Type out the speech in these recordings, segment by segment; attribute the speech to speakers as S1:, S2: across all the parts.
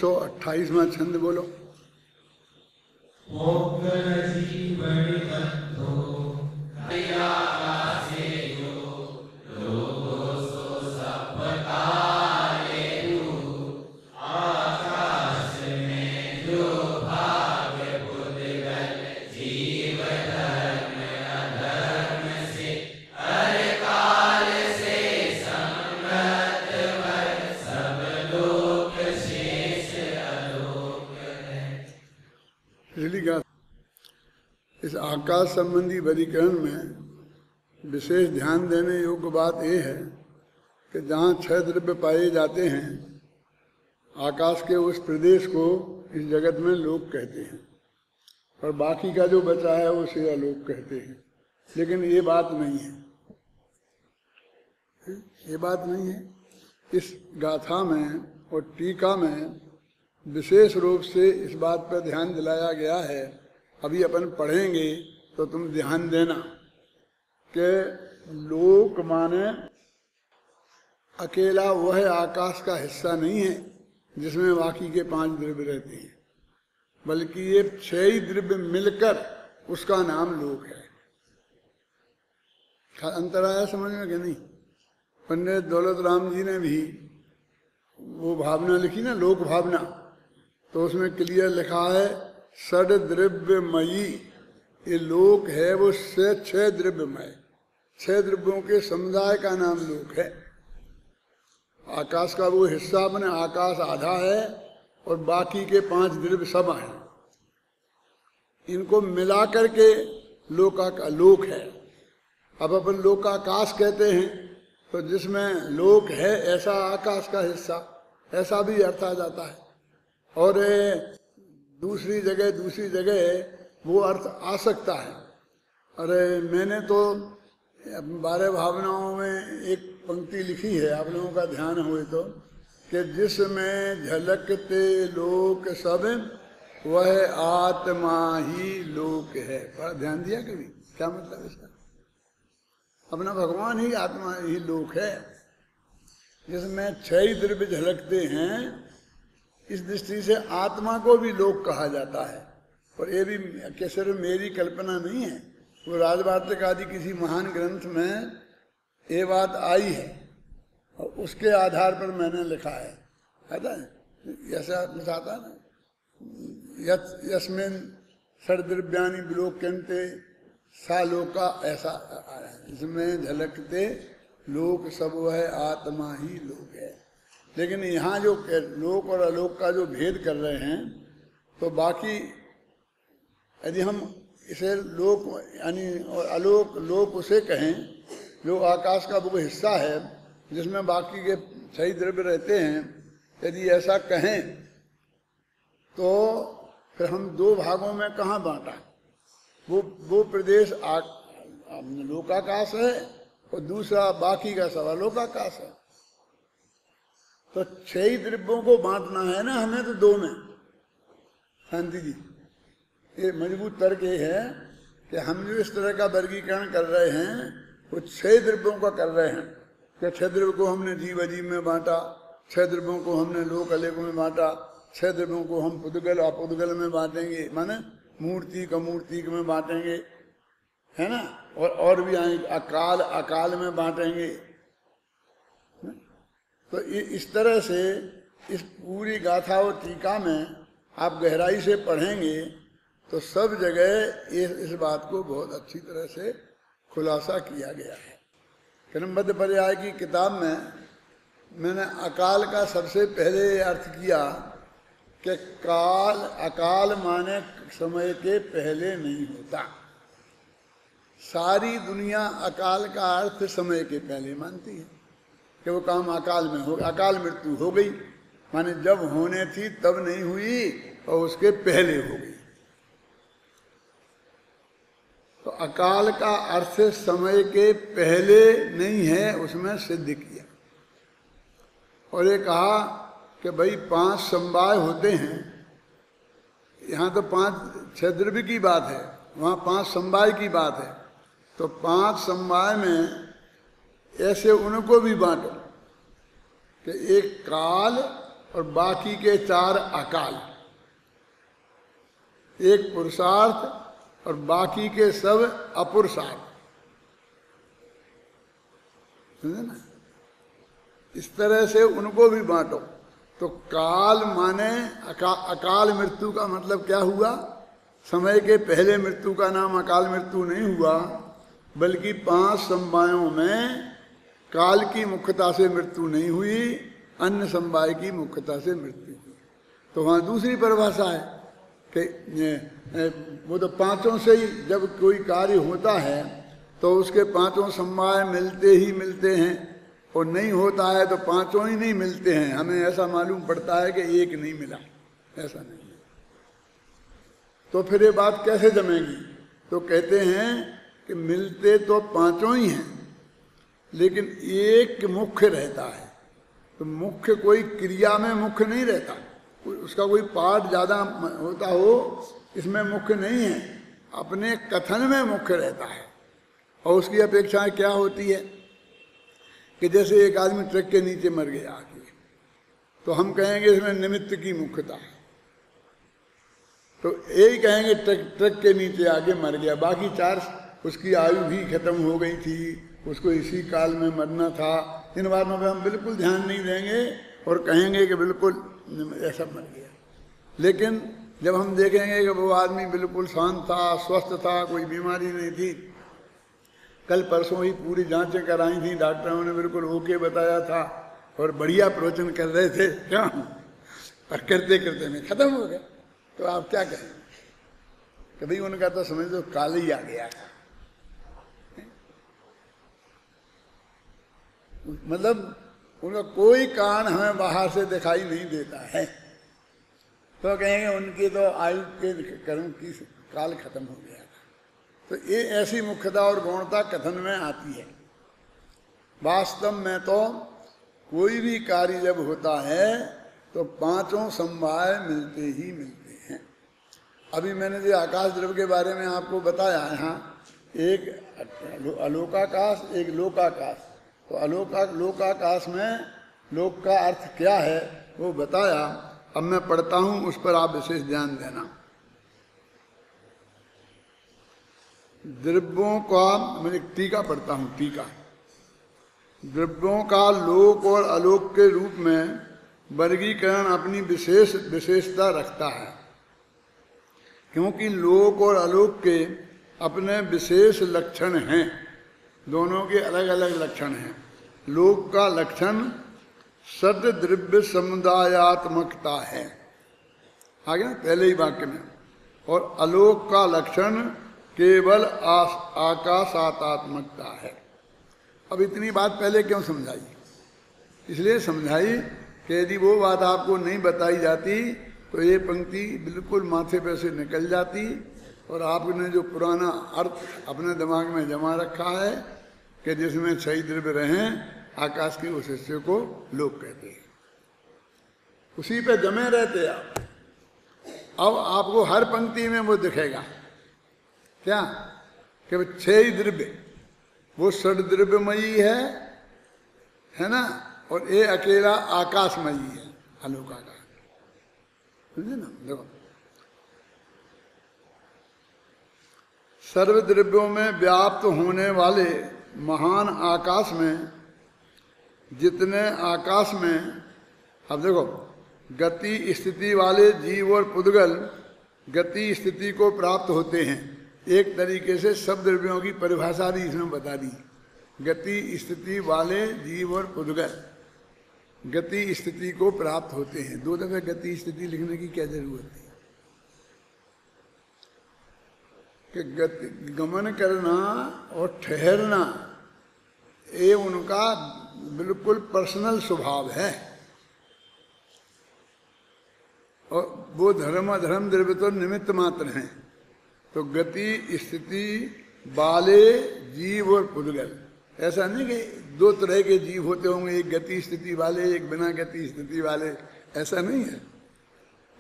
S1: 128वां छंद बोलो। इस आकाश संबंधी वर्गीकरण में विशेष ध्यान देने योग्य बात यह है कि जहाँ 6 द्रव्य पाए जाते हैं, आकाश के उस प्रदेश को इस जगत में लोक कहते हैं, और बाकी का जो बचा है उसे अलोक कहते हैं। लेकिन ये बात नहीं है, ये बात नहीं है। इस गाथा में और टीका में विशेष रूप से इस बात पर ध्यान दिलाया गया है। अभी अपन पढ़ेंगे तो तुम ध्यान देना कि लोक माने अकेला वह आकाश का हिस्सा नहीं है जिसमें बाकी के 5 द्रव्य रहते हैं, बल्कि ये 6 द्रव्य मिलकर उसका नाम लोक है। अंतर आया समझ में कि नहीं? पंडित दौलत राम जी ने भी वो भावना लिखी ना, लोक भावना, तो उसमें क्लियर लिखा है षड द्रव्यमयी। ये लोक है वो 6 द्रव्यमय, 6 द्रव्यों के समुदाय का नाम लोक है। आकाश का वो हिस्सा बने, आकाश आधा है और बाकी के 5 द्रव्य सब हैं, इनको मिला करके लोक है। अब अपन लोकाकाश कहते हैं तो जिसमें लोक है ऐसा आकाश का हिस्सा, ऐसा भी अर्थ आ जाता है। और दूसरी जगह वो अर्थ आ सकता है। अरे मैंने तो 12 भावनाओं में एक पंक्ति लिखी है, आप लोगों का ध्यान हुए तो, कि जिसमें झलकते लोक सब वह आत्मा ही लोक है। पर ध्यान दिया कभी? क्या मतलब इसका? अपना भगवान ही आत्मा ही लोक है, जिसमें 6 द्रव्य झलकते हैं। इस दृष्टि से आत्मा को भी लोक कहा जाता है। और ये भी सिर्फ मेरी कल्पना नहीं है, वो राजवार्तिक आदि किसी महान ग्रंथ में ये बात आई है और उसके आधार पर मैंने लिखा है। ऐसा ऐसा लिखाता ना, यस्मिन षड्द्रव्यानि विलोक्यन्ते सा लोका, ऐसा आया है। इसमें झलकते लोक सब वह आत्मा ही लोक है। लेकिन यहाँ जो लोक और अलोक का जो भेद कर रहे हैं, तो बाकी यदि हम इसे लोक यानी और अलोक, लोक उसे कहें जो आकाश का वो हिस्सा है जिसमें बाकी के 6 द्रव्य रहते हैं, यदि ऐसा कहें तो फिर हम 2 भागों में कहाँ बांटा? वो प्रदेश लोकाकाश है और दूसरा बाकी का सब अलोकाकाश है। तो 6 द्रव्यों को बांटना है ना हमें, तो 2 में। शांति जी, ये मजबूत तर्क ये है कि हम जो इस तरह का वर्गीकरण कर रहे हैं वो 6 द्रव्यों का कर रहे हैं। कि 6 द्रव्य को हमने जीव अजीव में बांटा, 6 द्रव्यों को हमने लोक अलोक में बांटा, 6 द्रव्यों को हम पुद्गल अपुद्गल में बांटेंगे, माने मूर्तिक अमूर्तिक में बांटेंगे, है ना, और भी आएंगे, अकाल अकाल में बांटेंगे। तो इस तरह से इस पूरी गाथा और टीका में आप गहराई से पढ़ेंगे तो सब जगह इस बात को बहुत अच्छी तरह से खुलासा किया गया है। क्रमबद्ध पर्याय की किताब में मैंने अकाल का सबसे पहले अर्थ किया कि काल, अकाल माने समय के पहले नहीं होता। सारी दुनिया अकाल का अर्थ समय के पहले मानती है कि वो काम अकाल में हो, अकाल मृत्यु हो गई, माने जब होने थी तब नहीं हुई और उसके पहले हो गई। तो अकाल का अर्थ समय के पहले नहीं है, उसमें सिद्ध किया। और ये कहा कि भाई 5 समवाय होते हैं। यहाँ तो 5-6 द्रव्य की बात है, वहाँ 5 समवाय की बात है। तो 5 समवाय में ऐसे उनको भी बांटो कि एक काल और बाकी के 4 अकाल, एक पुरुषार्थ और बाकी के सब अपुरुषार्थ, समझे ना? इस तरह से उनको भी बांटो। तो काल माने अकाल मृत्यु का मतलब क्या हुआ? समय के पहले मृत्यु का नाम अकाल मृत्यु नहीं हुआ, बल्कि 5 समवायों में काल की मुख्यता से मृत्यु नहीं हुई, अन्य समवाय की मुख्यता से मृत्यु हुई। तो वहाँ दूसरी परिभाषा है कि वो तो 5 से ही जब कोई कार्य होता है तो उसके 5 समवाय मिलते ही मिलते हैं, और नहीं होता है तो 5 ही नहीं मिलते हैं। हमें ऐसा मालूम पड़ता है कि एक नहीं मिला, ऐसा नहीं है। तो फिर ये बात कैसे जमेगी? तो कहते हैं कि मिलते तो 5 ही हैं, लेकिन एक मुख्य रहता है। तो मुख्य कोई क्रिया में मुख्य नहीं रहता, उसका कोई पार्ट ज़्यादा होता हो, इसमें मुख्य नहीं है, अपने कथन में मुख्य रहता है। और उसकी अपेक्षा क्या होती है कि जैसे एक आदमी ट्रक के नीचे मर गया आके, तो हम कहेंगे इसमें निमित्त की मुख्यता है, तो यही कहेंगे ट्रक के नीचे आके मर गया। बाकी 4 उसकी आयु भी खत्म हो गई थी, उसको इसी काल में मरना था। इन बातों पे हम बिल्कुल ध्यान नहीं देंगे और कहेंगे कि बिल्कुल ऐसा मर गया। लेकिन जब हम देखेंगे कि वो आदमी बिल्कुल शांत था, स्वस्थ था, कोई बीमारी नहीं थी, कल परसों ही पूरी जांचें कराई थी, डॉक्टरों ने बिल्कुल ओके बताया था और बढ़िया प्रवचन कर रहे थे, क्या और करते करते में खत्म हो गया, तो आप क्या कहें? कभी उनका तो समझ लो काल ही आ गया, मतलब उनका कोई कारण हमें बाहर से दिखाई नहीं देता है। तो कहेंगे उनकी तो आयु के कर्म की काल खत्म हो गया था। तो ये ऐसी मुख्यता और गौणता कथन में आती है। वास्तव में तो कोई भी कार्य जब होता है तो 5 समवाय मिलते ही मिलते हैं। अभी मैंने जो आकाश द्रव्य के बारे में आपको बताया, यहाँ एक अलोकाकाश, एक लोकाकाश। तो लोकाकाश में लोक का अर्थ क्या है वो बताया। अब मैं पढ़ता हूं, उस पर आप विशेष ध्यान देना। द्रव्यों का, मैं एक टीका पढ़ता हूं, टीका। द्रव्यों का लोक और अलोक के रूप में वर्गीकरण अपनी विशेषता रखता है, क्योंकि लोक और अलोक के अपने विशेष लक्षण हैं। दोनों के अलग अलग लक्षण हैं। लोक का लक्षण सद द्रव्य समुदायात्मकता है, आगे ना पहले ही वाक्य में, और अलोक का लक्षण केवल आकाशात्मकता है। अब इतनी बात पहले क्यों समझाई? इसलिए समझाई कि यदि वो बात आपको नहीं बताई जाती तो ये पंक्ति बिल्कुल माथे पे से निकल जाती, और आपने जो पुराना अर्थ अपने दिमाग में जमा रखा है कि जिसमें 6 द्रव्य रहें, आकाश के उस हिस्से को लोक कहते हैं, उसी पे जमे रहते आप। अब आपको हर पंक्ति में वो दिखेगा क्या कि 6 द्रव्य, वो षड द्रव्यमयी है ना, और ये अकेला आकाशमयी है, अलोकाकाश, समझे ना? देखो, सर्व द्रव्यों में व्याप्त होने वाले महान आकाश में, जितने आकाश में, अब देखो, गति स्थिति वाले जीव और पुद्गल गति स्थिति को प्राप्त होते हैं। एक तरीके से सब द्रव्यों की परिभाषा भी इसमें बता दी। गति स्थिति वाले जीव और पुद्गल गति स्थिति को प्राप्त होते हैं। 2 दफे गति स्थिति लिखने की क्या जरूरत है? कि गति, गमन करना और ठहरना, ये उनका बिल्कुल पर्सनल स्वभाव है। और वो धर्म अधर्म द्रव्य तो निमित्त मात्र हैं। तो गति स्थिति वाले जीव और पुद्गल, ऐसा नहीं कि 2 तरह के जीव होते होंगे, एक गति स्थिति वाले, एक बिना गति स्थिति वाले, ऐसा नहीं है।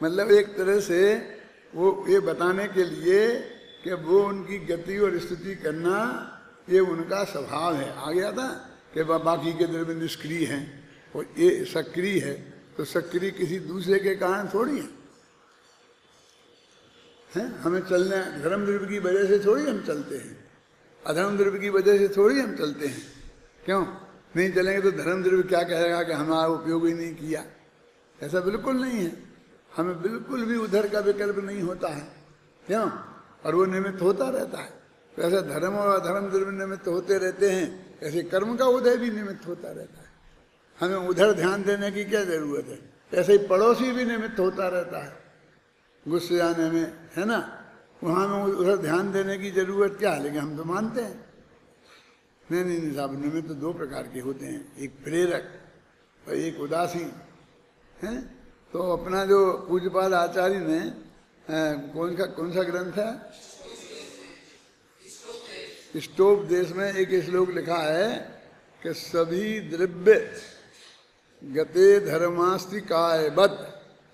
S1: मतलब एक तरह से वो ये बताने के लिए कि वो उनकी गति और स्थिति करना ये उनका स्वभाव है। आ गया था कि बाकी के द्रव्य निष्क्रिय हैं और ये सक्रिय है, तो सक्रिय किसी दूसरे के कारण थोड़ी है, हैं? हमें चलने धर्म द्रव्य की वजह से थोड़ी हम चलते हैं, अधर्म द्रव्य की वजह से थोड़ी हम चलते हैं। क्यों नहीं चलेंगे तो धर्म द्रव्य क्या कहेगा कि हमारा उपयोग ही नहीं किया? ऐसा बिल्कुल नहीं है, हमें बिल्कुल भी उधर का विकल्प नहीं होता है। क्यों? और वो निमित्त होता रहता है। तो ऐसा धर्म और अधर्म द्रव्य निमित्त होते रहते हैं, ऐसे कर्म का उदय भी निमित्त होता रहता है। हमें उधर ध्यान देने की क्या जरूरत है? ऐसे ही पड़ोसी भी निमित्त होता रहता है गुस्से आने में, है ना? वहाँ में उधर ध्यान देने की जरूरत क्या है? लेकिन हम तो मानते हैं नहीं साहब, निमित्त दो प्रकार के होते हैं, एक प्रेरक और एक उदासीन है। तो अपना जो पूज्यपाद आचार्य ने कौन सा ग्रंथ है, स्तोपदेश में एक श्लोक लिखा है कि सभी द्रव्य गते धर्मास्ति कायवत्,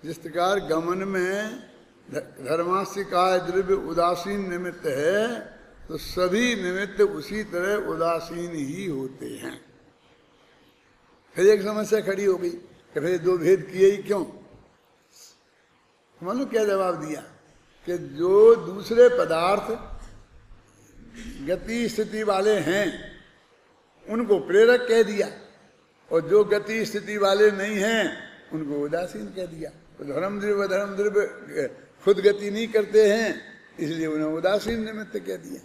S1: जिस प्रकार गमन में धर्मास्ति काय द्रव्य उदासीन निमित्त है, तो सभी निमित्त उसी तरह उदासीन ही होते हैं। फिर एक समस्या खड़ी हो गई कि फिर दो भेद किए ही क्यों? मालूम क्या जवाब दिया कि जो दूसरे पदार्थ गति स्थिति वाले हैं उनको प्रेरक कह दिया, और जो गति स्थिति वाले नहीं हैं उनको उदासीन कह दिया। तो धर्म द्रव्य अधर्म द्रव्य खुद गति नहीं करते हैं, इसलिए उन्हें उदासीन निमित्त कह दिया।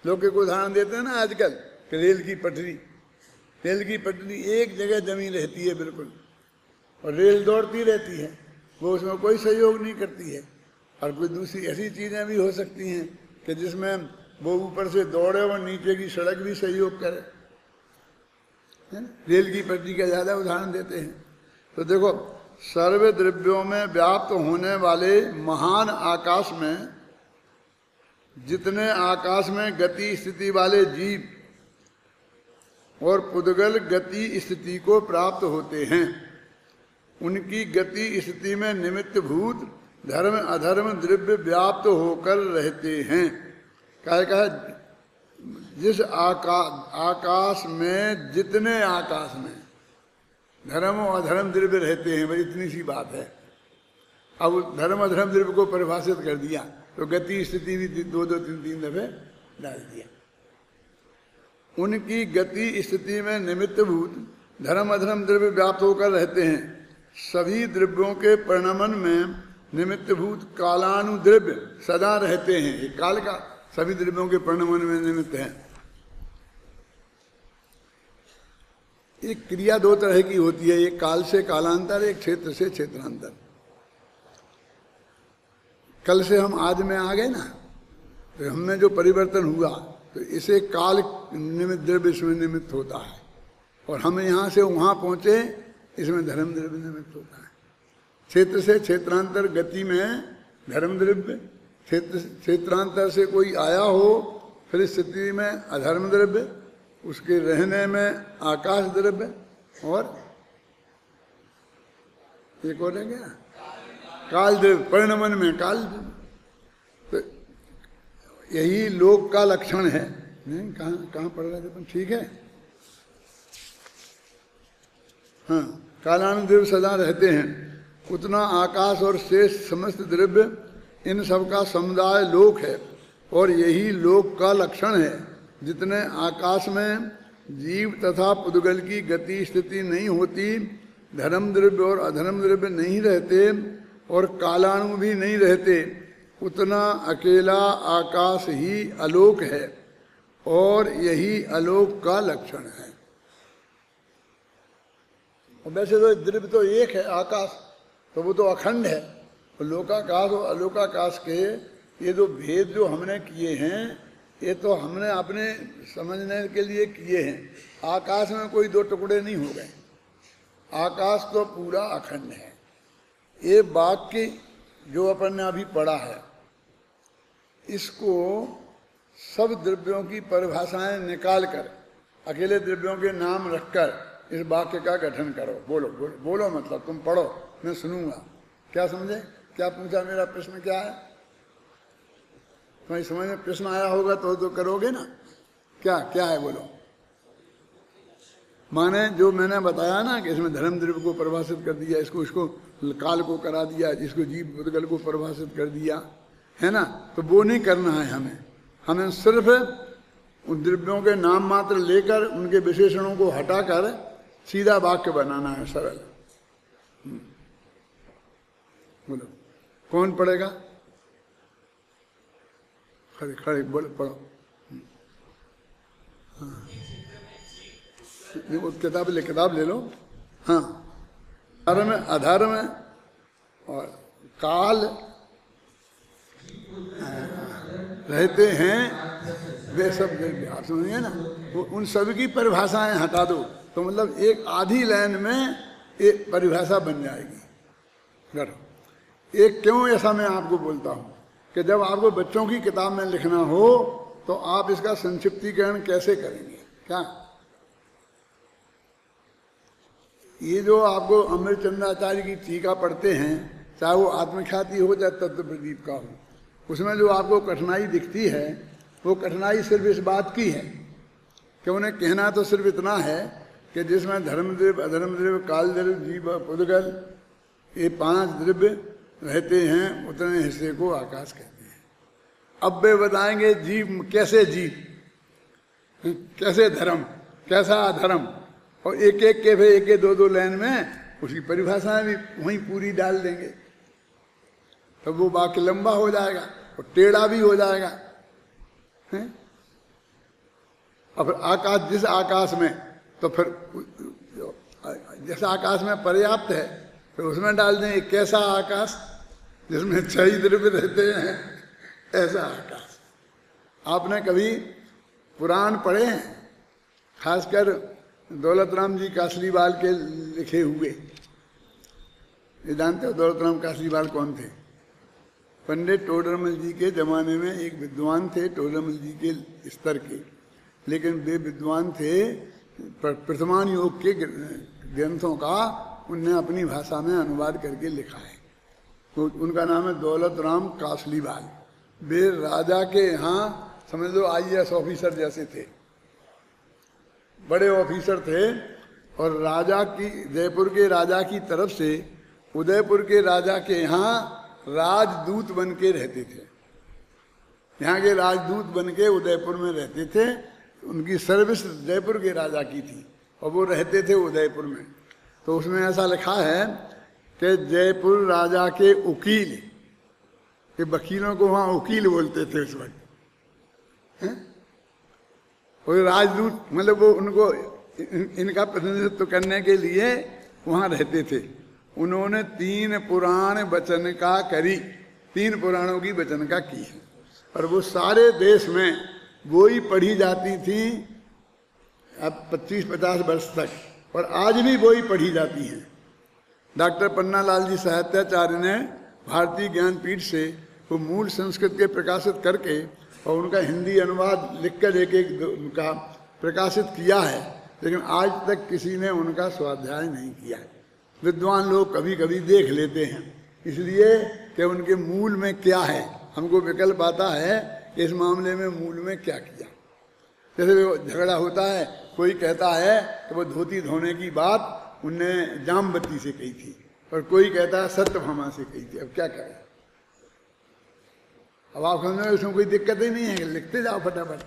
S1: लोग एक उदाहरण देते हैं ना आजकल कि रेल की पटरी एक जगह जमी रहती है बिल्कुल, और रेल दौड़ती रहती है, वो उसमें कोई सहयोग नहीं करती है। और कोई दूसरी ऐसी चीजें भी हो सकती हैं कि जिसमें वो ऊपर से दौड़े और नीचे की सड़क भी सहयोग करे, है ना? रेल की पटरी का ज्यादा उदाहरण देते हैं। तो देखो, सर्व द्रव्यों में व्याप्त होने वाले महान आकाश में जितने आकाश में गति स्थिति वाले जीव और पुद्गल गति स्थिति को प्राप्त होते हैं, उनकी गति स्थिति में निमित्त भूत धर्म अधर्म द्रव्य व्याप्त होकर रहते हैं। कहा जिस आकाश में जितने आकाश में धर्म और अधर्म द्रव्य रहते हैं, बस इतनी सी बात है। अब धर्म अधर्म द्रव्य को परिभाषित कर दिया तो गति स्थिति भी दो तीन दफे डाल दिया। उनकी गति स्थिति में निमित्त भूत धर्म अधर्म द्रव्य व्याप्त होकर रहते हैं। सभी द्रव्यों के परिणमन में निमित्त भूत कालानुद्रव्य सदा रहते हैं। ये काल का सभी द्रव्यों के परिणमन में निमित्त है। एक क्रिया दो तरह की होती है, एक काल से कालांतर, एक क्षेत्र से क्षेत्रांतर। कल से हम आज में आ गए ना, तो हमने जो परिवर्तन हुआ तो इसे काल निमित्त द्रव्य इसमें निमित्त होता है, और हम यहाँ से वहाँ पहुँचे इसमें धर्म द्रव्य निमित्त होता है। क्षेत्र से क्षेत्रांतर गति में धर्म द्रव्य, क्षेत्रांतर से कोई आया हो फिर स्थिति में अधर्म द्रव्य, उसके रहने में आकाश द्रव्य, और एक और है क्या, काल द्रव्य, परिणमन में काल द्रव्य। तो यही लोक का लक्षण है। नहीं कहाँ पढ़ रहे थे अपन? ठीक है, हाँ, कालानुद्रव्य सदा रहते हैं। उतना आकाश और शेष समस्त द्रव्य इन सब का समुदाय लोक है, और यही लोक का लक्षण है। जितने आकाश में जीव तथा पुद्गल की गति स्थिति नहीं होती, धर्म द्रव्य और अधर्म द्रव्य नहीं रहते, और कालाणु भी नहीं रहते, उतना अकेला आकाश ही अलोक है, और यही अलोक का लक्षण है। और वैसे तो द्रव्य तो एक है, आकाश तो वो तो अखंड है। तो लोकाकाश और अलोकाकाश के ये जो भेद जो हमने किए हैं, ये तो हमने अपने समझने के लिए किए हैं। आकाश में कोई दो टुकड़े नहीं हो गए, आकाश तो पूरा अखंड है। ये वाक्य जो अपन ने अभी पढ़ा है, इसको सब द्रव्यों की परिभाषाएं निकाल कर, अकेले द्रव्यों के नाम रखकर इस वाक्य का गठन करो। बोलो बोलो बोलो, मतलब तुम पढ़ो, मैं सुनूंगा। क्या समझे? क्या पूछा? मेरा प्रश्न क्या है? तुम्हारी समझ में प्रश्न आया होगा तो करोगे ना। क्या क्या है? बोलो। माने जो मैंने बताया ना कि इसमें धर्म द्रव्य को परिभाषित कर दिया, इसको काल को करा दिया, इसको जीव पुद्गल को परिभाषित कर दिया, है ना, तो वो नहीं करना है हमें। हमें सिर्फ उन द्रव्यों के नाम मात्र लेकर उनके विशेषणों को हटाकर सीधा वाक्य बनाना है, सरल। बोलो कौन पढ़ेगा? खड़े खड़े बोलो, पढ़ो। हाँ, वो किताब ले लो। हाँ, धर्म अधर्म और काल रहते हैं, वे सब आप समझिए ना, वो उन सभी की परिभाषाएं हटा दो तो मतलब एक आधी लाइन में एक परिभाषा बन जाएगी। एक क्यों ऐसा मैं आपको बोलता हूँ कि जब आपको बच्चों की किताब में लिखना हो तो आप इसका संक्षिप्तीकरण कैसे करेंगे? क्या ये जो आपको अमृतचंद्राचार्य की टीका पढ़ते हैं, चाहे वो आत्मख्याति हो चाहे तत्व प्रदीप का हो, उसमें जो आपको कठिनाई दिखती है वो कठिनाई सिर्फ इस बात की है कि उन्हें कहना तो सिर्फ इतना है कि जिसमें धर्मद्रव्य, अधर्मद्रव्य, काल द्रव्य, जीव पुद्गल, ये 5 द्रव्य रहते हैं, उतने हिस्से को आकाश कहते हैं। अब वे बताएंगे जीव कैसे, जीव कैसे, धर्म कैसा अधर्म, और एक एक के फिर एक दो लाइन में उसकी परिभाषाएं भी वहीं पूरी डाल देंगे, तो वो वाक्य लंबा हो जाएगा और टेढ़ा भी हो जाएगा। अब आकाश, जिस आकाश में, तो फिर जिस आकाश में पर्याप्त है फिर उसमें डाल दें एक कैसा आकाश जिसमें 6 द्रव्य रहते हैं, ऐसा आकाश। आपने कभी पुराण पढ़े हैं? खासकर दौलतराम जी कासलीवाल के लिखे हुए, ये जानते हो दौलतराम कासलीवाल कौन थे? पंडित टोडरमल जी के जमाने में एक विद्वान थे, टोडरमल जी के स्तर के, लेकिन वे विद्वान थे प्रथमान योग के ग्रंथों का उनने अपनी भाषा में अनुवाद करके लिखा है। तो उनका नाम है दौलतराम कासलीवाल। वे राजा के यहाँ समझ लो IAS ऑफिसर जैसे थे, बड़े ऑफिसर थे, और राजा की, जयपुर के राजा की तरफ से उदयपुर के राजा के यहाँ राजदूत बन के रहते थे। यहाँ के राजदूत बन के उदयपुर में रहते थे, उनकी सर्विस जयपुर के राजा की थी और वो रहते थे उदयपुर में। तो उसमें ऐसा लिखा है कि जयपुर राजा के वकील, के वकीलों को वहाँ वकील बोलते थे उस वक्त, और राजदूत मतलब वो उनको इनका प्रतिनिधित्व करने के लिए वहाँ रहते थे। उन्होंने 3 पुराण वचन का करी, 3 पुराणों की वचन का की है, और वो सारे देश में वो ही पढ़ी जाती थी अब 25-50 वर्ष तक, और आज भी वो ही पढ़ी जाती हैं। डॉक्टर पन्नालाल जी साहित्याचार्य ने भारतीय ज्ञानपीठ से वो मूल संस्कृत के प्रकाशित करके और उनका हिंदी अनुवाद लिखकर एक का प्रकाशित किया है, लेकिन आज तक किसी ने उनका स्वाध्याय नहीं किया है। विद्वान लोग कभी कभी देख लेते हैं, इसलिए कि उनके मूल में क्या है, हमको विकल्प आता है कि इस मामले में मूल में क्या किया। जैसे वो झगड़ा होता है, कोई कहता है कि वो धोती धोने की बात उनने जामवती से कही थी, और कोई कहता है सत्यभामा से कही थी। अब क्या करें? अब आप समझ में उसमें कोई दिक्कत ही नहीं है, लिखते जाओ फटाफट।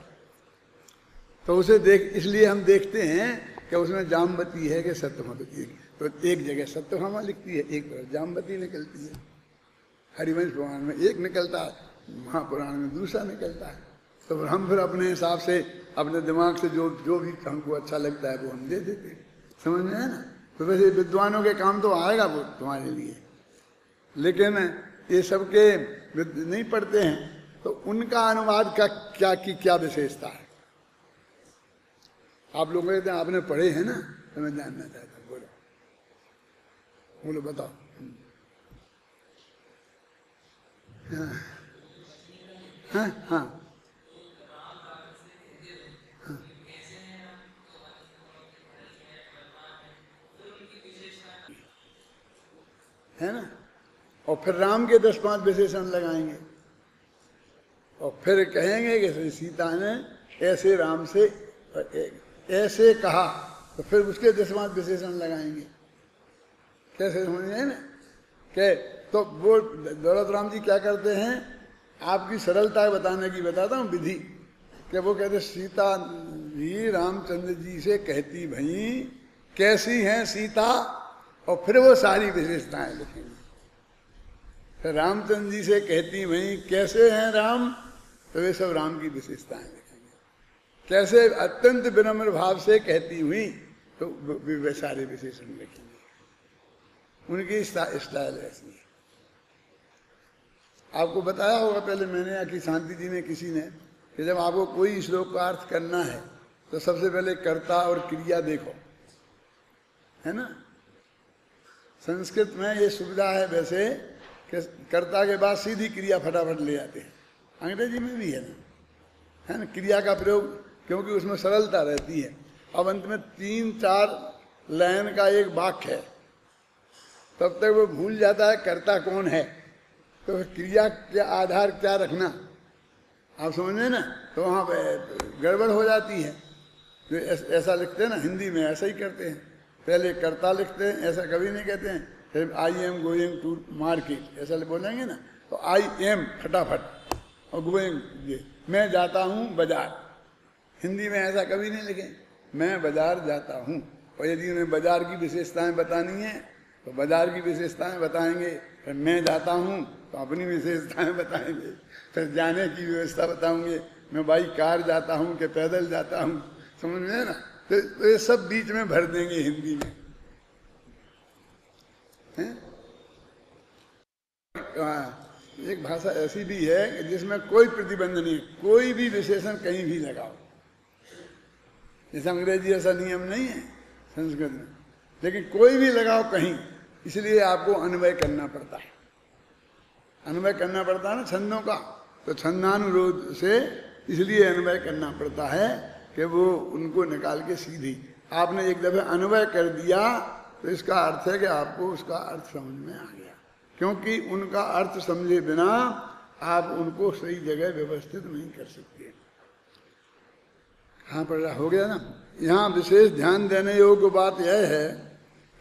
S1: तो उसे इसलिए हम देखते हैं कि उसमें जामवती है कि सत्यभामा। तो एक जगह सत्यभामा लिखती है, एक तरफ जामवती निकलती है। हरिवंश पुराण में एक निकलता है, महापुराण में दूसरा निकलता है। तो हम फिर अपने हिसाब से अपने दिमाग से जो भी हमको अच्छा लगता है वो हम दे देते हैं, समझ में है ना। तो वैसे विद्वानों के काम तो आएगा वो तुम्हारे लिए, लेकिन ये सबके नहीं पढ़ते हैं, तो उनका अनुवाद का क्या विशेषता है आप लोग कहते हैं आपने पढ़े हैं ना, तो मैं जानना चाहता हूँ। बोलो बताओ। हाँ हाँ हाँ है ना। और फिर राम के 10-5 विशेषण लगाएंगे और फिर कहेंगे कि सीता ने ऐसे राम से ऐसे कहा, तो फिर उसके 10वां विशेषण लगाएंगे। कैसे समझे ना? के तो वो दौलत राम जी क्या करते हैं, आपकी सरलता बताने की बताता हूँ विधि। कि वो कहते सीता जी रामचंद्र जी से कहती भई कैसी हैं सीता, और फिर वो सारी विशेषताएं लिखेंगे। फिर रामचंद्र जी से कहती भई कैसे हैं राम, तो वे सब राम की विशेषताएं लिखेंगे। कैसे अत्यंत विनम्र भाव से कहती हुई, तो वे सारे विशेषण लिखेंगे। उनकी स्टाइल ऐसी है। आपको बताया होगा पहले मैंने या कि शांति जी ने किसी ने, कि जब आपको कोई श्लोक का अर्थ करना है तो सबसे पहले कर्ता और क्रिया देखो, है ना। संस्कृत में ये सुविधा है वैसे कि कर्ता के बाद सीधी क्रिया फटाफट ले आते हैं। अंग्रेजी में भी है ना क्रिया का प्रयोग, क्योंकि उसमें सरलता रहती है। अब अंत में 3-4 लाइन का एक वाक्य है, तब तक वो भूल जाता है कर्ता कौन है, तो क्रिया के आधार क्या रखना, आप समझे ना। तो वहाँ पे गड़बड़ हो जाती है। जो ऐसा लिखते हैं ना, हिंदी में ऐसा ही करते हैं, पहले कर्ता लिखते हैं, ऐसा कभी नहीं कहते हैं। फिर I am going to market ऐसा बोलेंगे ना, तो आई एम फटाफट, और गोइंग ये मैं जाता हूँ बाजार। हिंदी में ऐसा कभी नहीं लिखे, मैं बाजार जाता हूँ। और यदि उन्हें बाजार की विशेषताएं बतानी है तो बाजार की विशेषताएं बताएंगे। फिर मैं जाता हूँ तो अपनी विशेषताएं बताएंगे। फिर जाने की व्यवस्था बताऊंगे, मैं बाई कार जाता हूँ कि पैदल जाता हूँ, समझ में ना। तो ये सब बीच में भर देंगे हिंदी में, हैं? एक भाषा ऐसी भी है कि जिसमें कोई प्रतिबंध नहीं, कोई भी विशेषण कहीं भी लगाओ। जैसे अंग्रेजी ऐसा नियम नहीं है संस्कृत में, लेकिन कोई भी लगाओ कहीं, इसलिए आपको अन्वय करना पड़ता है। अन्वय करना पड़ता है ना छंदों का, तो छंदानुरोध से इसलिए अन्वय करना पड़ता है कि वो उनको निकाल के सीधी आपने एक दफे अन्वय कर दिया, तो इसका अर्थ है कि आपको उसका अर्थ समझ में आ गया। क्योंकि उनका अर्थ समझे बिना आप उनको सही जगह व्यवस्थित नहीं कर सकते। हाँ पढ़ा हो गया ना। यहाँ विशेष ध्यान देने योग्य बात यह है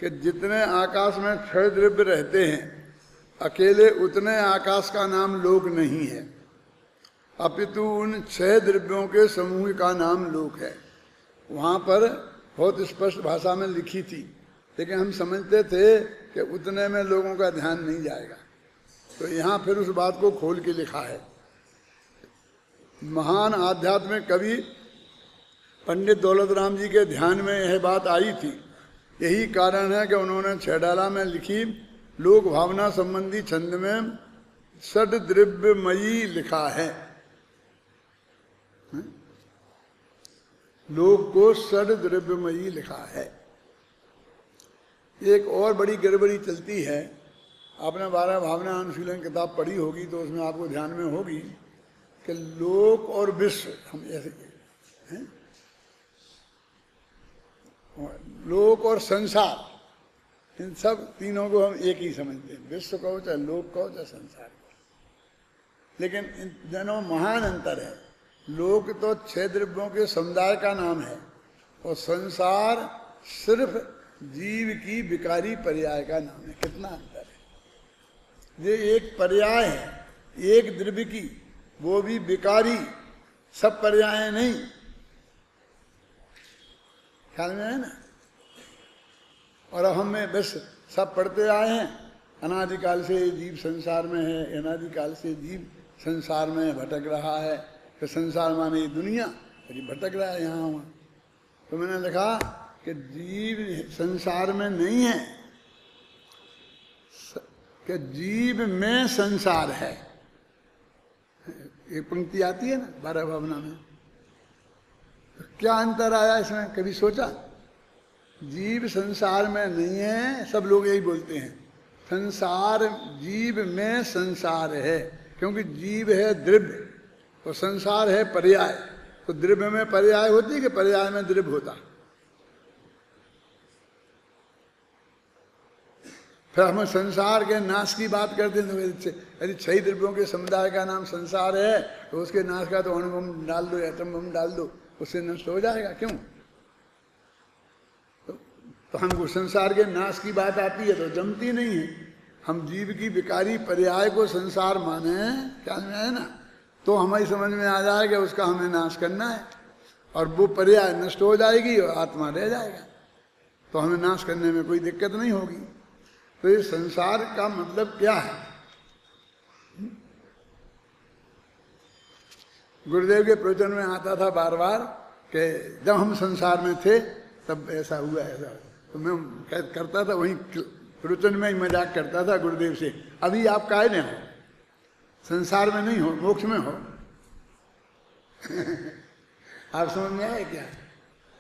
S1: कि जितने आकाश में क्षय द्रव्य रहते हैं, अकेले उतने आकाश का नाम लोक नहीं है, अपितु उन 6 द्रव्यों के समूह का नाम लोक है। वहाँ पर बहुत स्पष्ट भाषा में लिखी थी, लेकिन हम समझते थे कि उतने में लोगों का ध्यान नहीं जाएगा, तो यहाँ फिर उस बात को खोल के लिखा है। महान आध्यात्मिक कवि पंडित दौलत राम जी के ध्यान में यह बात आई थी। यही कारण है कि उन्होंने छेडाला में लिखी लोक भावना संबंधी छंद में षड द्रव्यमयी लिखा है। लोक को षड द्रव्यमयी लिखा है। एक और बड़ी गड़बड़ी चलती है, आपने 12 भावना अनुशीलन किताब पढ़ी होगी तो उसमें आपको ध्यान में होगी कि लोक और विश्व, हम ऐसे हैं, लोक और संसार, इन सब तीनों को हम एक ही समझते हैं। विश्व कहो चाहे लोक कहो चाहे संसार कहो, लेकिन इन दोनों महान अंतर है। लोक तो 6 द्रव्यों के समुदाय का नाम है, और संसार सिर्फ जीव की विकारी पर्याय का नाम है। कितना अंतर है। ये एक पर्याय है एक द्रव्य की, वो भी विकारी, सब पर्याय नहीं। ख्याल में है ना। और अब हमें बस सब पढ़ते आए हैं, अनादिकाल से जीव संसार में है, अनादिकाल से जीव संसार में भटक रहा है। तो संसार माने ये दुनिया, भटक रहा है यहाँ वहाँ। तो मैंने लिखा कि जीव संसार में नहीं है, कि जीव में संसार है। एक पंक्ति आती है ना 12 भावना में, तो क्या अंतर आया इसमें, कभी सोचा? जीव संसार में नहीं है, सब लोग यही बोलते हैं। संसार जीव में संसार है, क्योंकि जीव है द्रव्य और संसार है पर्याय। तो द्रव्य में पर्याय होती है कि पर्याय में द्रव्य होता? फिर हम संसार के नाश की बात करते हैं, तो यदि 6 द्रव्यों के समुदाय का नाम संसार है तो उसके नाश का तो अणु बम डाल दो, एटम बम डाल दो, उससे नष्ट हो जाएगा। क्यों? तो हमको संसार के नाश की बात आती है तो जमती नहीं है। हम जीव की विकारी पर्याय को संसार माने, क्या में है ना, तो हमारी समझ में आ जाएगा उसका हमें नाश करना है, और वो पर्याय नष्ट हो जाएगी और आत्मा रह जाएगा, तो हमें नाश करने में कोई दिक्कत नहीं होगी। तो ये संसार का मतलब क्या है? गुरुदेव के प्रवचन में आता था बार बार कि जब हम संसार में थे तब ऐसा हुआ, ऐसा। तो मैं करता था वहीं प्रवचन में ही मजाक करता था गुरुदेव से, अभी आप काहे में हो, संसार में नहीं हो, मोक्ष में हो। आप समझ में आए क्या?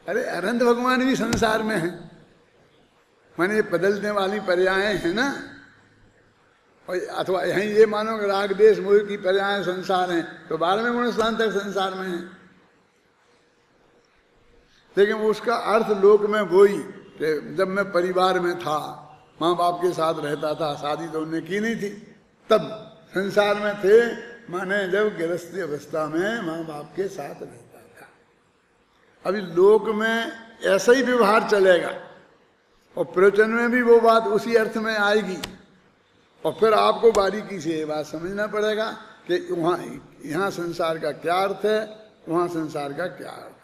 S1: अरे अनंत भगवान भी संसार में है, माने बदलने वाली पर्याय है ना। और अथवा यहीं ये मानो कि राग देश मोह की पर्याय संसार हैं, तो 12वें गुण स्थान तक संसार में है। लेकिन उसका अर्थ लोक में वही कि जब मैं परिवार में था, माँ बाप के साथ रहता था, शादी तो उन्होंने की नहीं थी, तब संसार में थे, माने जब गृहस्थी अवस्था में माँ बाप के साथ रहता था। अभी लोक में ऐसा ही व्यवहार चलेगा, और प्रवचन में भी वो बात उसी अर्थ में आएगी, और फिर आपको बारीकी से ये बात समझना पड़ेगा कि वहाँ यहाँ संसार का क्या अर्थ है, वहाँ संसार का क्या अर्थ है।